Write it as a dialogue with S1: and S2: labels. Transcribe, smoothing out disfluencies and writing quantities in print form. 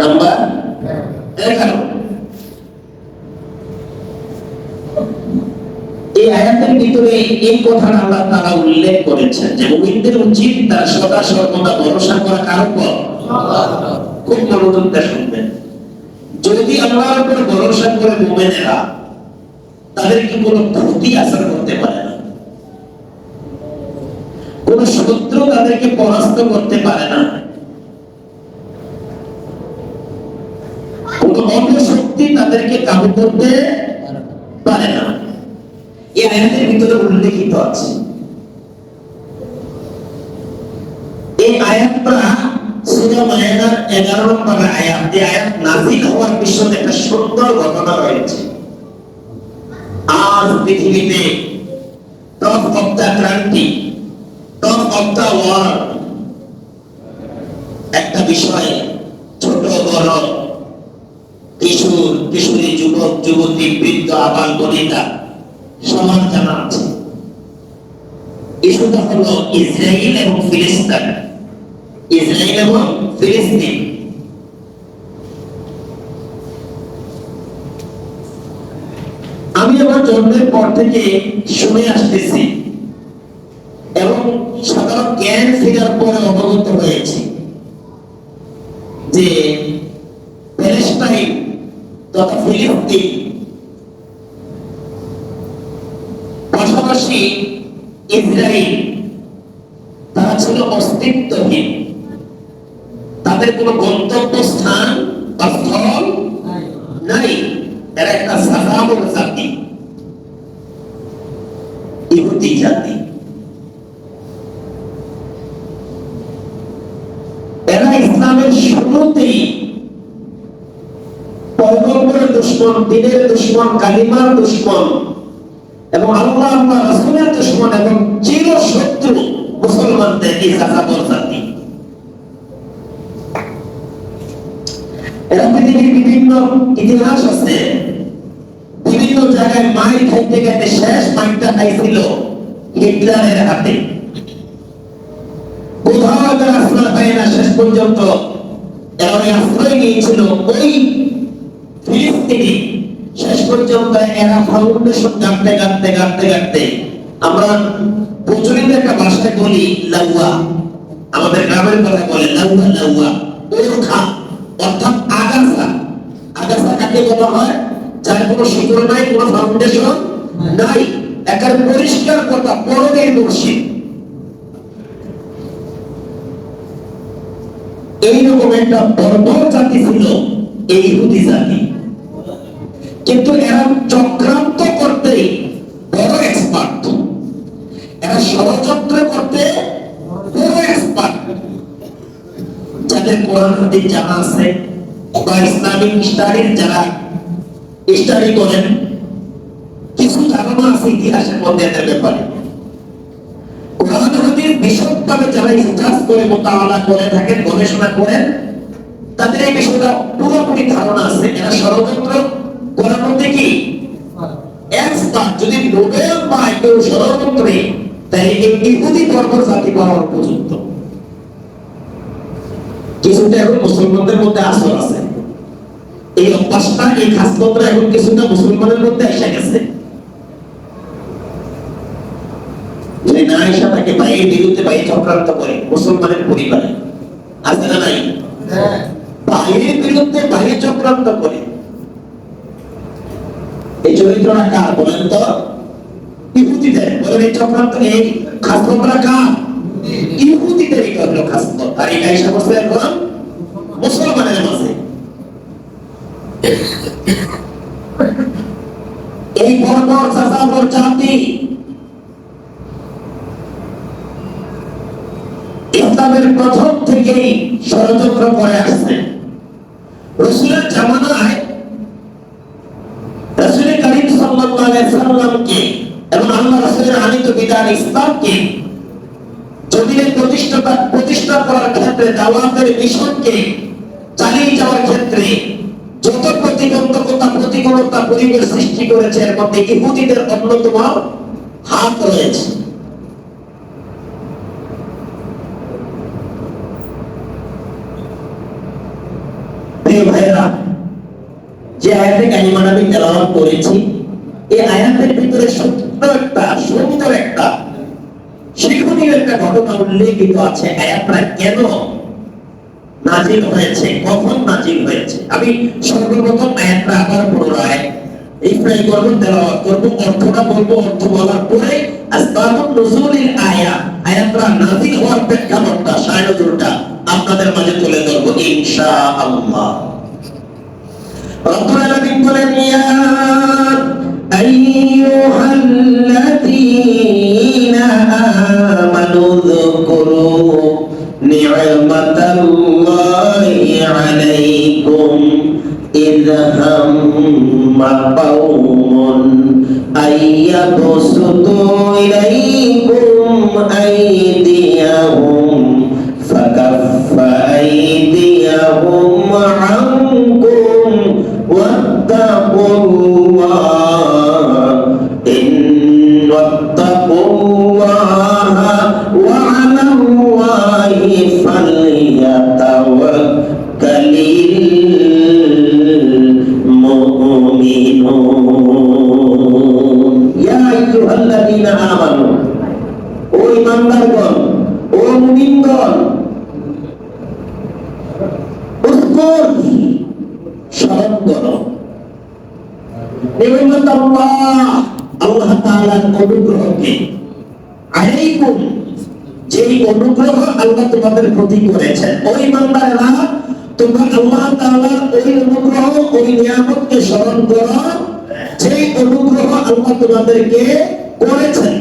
S1: Number 11। এই আয়াতের ভিতরে এই কথাটা আল্লাহ তাআলা উল্লেখ করেছেন যে মুমিনদের উচিত তার সদা সর্বদা ভরসা করা কার উপর? আল্লাহ। খুব মনোযোগ দিয়ে শুনবেন। যদি আল্লাহর উপর ভরসা করে মুমিনেরা, তাদের কি কোনো ক্ষতি আসর করতে পারে না, কোন শত্রু তাদেরকে পরাস্ত করতে পারে না, কোন অপশক্তি তাদেরকে কাবু করতে পারে না। এই আয়াতের ভিতরে উল্লেখিত আছে। এই আয়াতটা সূরা মায়েদার 11 নম্বর আয়াত। এই আয়াত নাযিল হওয়ার পিছনে একটা সুন্দর ঘটনা রয়েছে। আজ পৃথিবীতে top of the country, top of the world, একটা বিষয় ছোট বড়, কিশোর কিশোরী, যুবক যুবতী, বৃদ্ধ আবাল বনিতা সবার জানা আছে। ইস্যুটা হলো ইসরায়েল এবং ফিলিস্তিন। ইসরায়েল এবং ফিলিস্তিন। আমি আমার জন্মের পর থেকে শুনে আসতেছি এবং সাধারণ জ্ঞান ফেরার পরে অবগত হয়েছি যে প্যালেস্টাইন তথা ফিলিস্তিন পাশাপাশি ইসরায়েল, তারা ছিল অস্তিত্বহীন। তাদের কোনো গন্তব্যস্থান বা স্থল নাই। এরা একটা সাধারণ জাতি, ইহুদি জাতি। এরা ইসলামের শুরুতেই পয়গম্বরের দুশমন, দ্বীনের দুশমন, কালিমার দুশমন এবং আল্লাহ আল্লাহ রাসূলের দুশমন এবং চির শত্রু মুসলমানদের এই সাধারণ জাতি। এরা পৃথিবীর বিভিন্ন ইতিহাস আছে, বিভিন্ন জায়গায় মাইর খাইতে খাইতে শেষ মাইরটা খাইছিল হিটলারের হাতে। কোথাও তারা আশ্রয় পায় না, শেষ পর্যন্ত এরা আশ্রয় নিয়েছিল ওই ফিলিস্তিনে। শেষ পর্যন্ত এরা ফাউন্ডেশন গাঁথতে গাঁথতে গাঁথতে গাঁথতে, আমরা প্রচলিত একটা ভাষায় বলি লাউয়া, আমাদের গ্রামের কথা বলে লাউয়া, লাউয়া ওরখা, অর্থাৎ আগাছা। আগাছা কাকে বলা হয়? যার কোনো শিকড় নাই, কোনো ফাউন্ডেশন নাই, একেবারে পরিষ্কার কথা, পরনির্ভরশীল। এইরকম একটা বর্বর জাতি ছিল এই ইহুদি জাতি। কিন্তু এরা চক্রান্ত করতে বড় এক্সপার্ট, এরা ষড়যন্ত্র করতে বড় এক্সপার্ট। যাদের কোরআন হাদিস জানা আছে বা ইসলামিক স্টাডির যারা স্টাডি করেন, কিছু ধারণা আছে ইতিহাসের মধ্যে এদের ব্যাপারে। কোরআন হাদিস বিশদভাবে যারা ইতিহাস করে মোতালা করে থাকেন, গবেষণা করেন, তাদের এই বিষয়টা পুরোপুরি ধারণা আছে। এরা ষড়যন্ত্র করার মধ্যে কি এক্সপার্ট। যদি নোবেল পায় কেউ ষড়যন্ত্রে, তাই এই ইহুদি বর্বর জাতি পাওয়ার উপযুক্ত। কিছুটা এখন মুসলমানদের মধ্যে আসর আছে, এই অভ্যাসটা, এই খাসলতটা এখন কিছুটা মুসলমানের মধ্যে এসে গেছে। যদি না এসে থাকে ভাইয়ের বিরুদ্ধে ভাই চক্রান্ত করে মুসলমানের পরিবারে, আছে না নাই? ভাইয়ের বিরুদ্ধে ভাই চক্রান্ত করে। এই চরিত্রটা কার বলেন তো? ইহুদিদের। বলেন এই চক্রান্ত, এই খাসলতটা কার? ইহুদিদের। এই হলো খাসলত। আর এটা এসে বসে এখন মুসলমানের মাঝে। এই বর্বর সাসাবর জাতি ইসলামের প্রথম থেকেই ষড়যন্ত্র করে আসছে। রাসূলের জামানায় রাসূল করিম সাল্লাল্লাহু আলাইহি সাল্লামকে এবং আল্লাহ রাসূলের আনিত বিধান ইসলামকে জমিনে প্রতিষ্ঠা করার ক্ষেত্রে, দাওয়াতের মিশনকে চালিয়ে যাওয়ার ক্ষেত্রে যত প্রতিবন্ধকতা, প্রতিকূলতা, পরিবেশ সৃষ্টি করেছে, এর মধ্যে ইহুদিদের অন্যতম হাত রয়েছে। প্রিয় ভাইরা, যে আয়াতে কালিমাটা আমি তেলাওয়াত করেছি, এই আয়াতের ভিতরে সুন্দর একটা শিক্ষণীয় একটা ঘটনা উল্লেখিত আছে। আয়াতটা কেন নাজিল হয়েছে, কখন নাজিল হয়েছে। আমি সর্বপ্রথম আয়াতটা আবার পুনরায় ইফরাই করব, তেলাওয়াত করব, অর্থটা বলবো, অর্থ বলার পরে আসবাবুন নুজুলিল আয়াত, আয়াতটা নাজিল হওয়ার প্রেক্ষাপটটা, শায়নুজুলটা আপনাদের মাঝে তুলে ধরব ইনশাআল্লাহ। রব্বুল আলামিন বলেন, ইয়া আইয়ুহাল্লাযীনা আমানু যকুরু নি'মাতাল্লাহি আলাইকুম إذ هم قوم أن يبسطوا إليكم أيديهم فكف أيديهم عنكم واتقوا الله وعلى الله فليتوكل المؤمنون يا أيها الذين آمنوا ও ঈমানদারগণ, ও মুমিনগণ, উযকুর স্মরণ করো নি'মাতাল্লাহ, আল্লাহ তাআলার অনুগ্রহকে, আলাইকুম, যেই অনুগ্রহ আল্লাহ তোমাদের প্রতি করেছেন। ও ঈমানদারেরা, তোমরা আল্লাহ তাআলার ওই অনুগ্রহ, ওই নিয়ামতকে স্মরণ করো যে অনুগ্রহ আল্লাহ তোমাদেরকে করেছেন।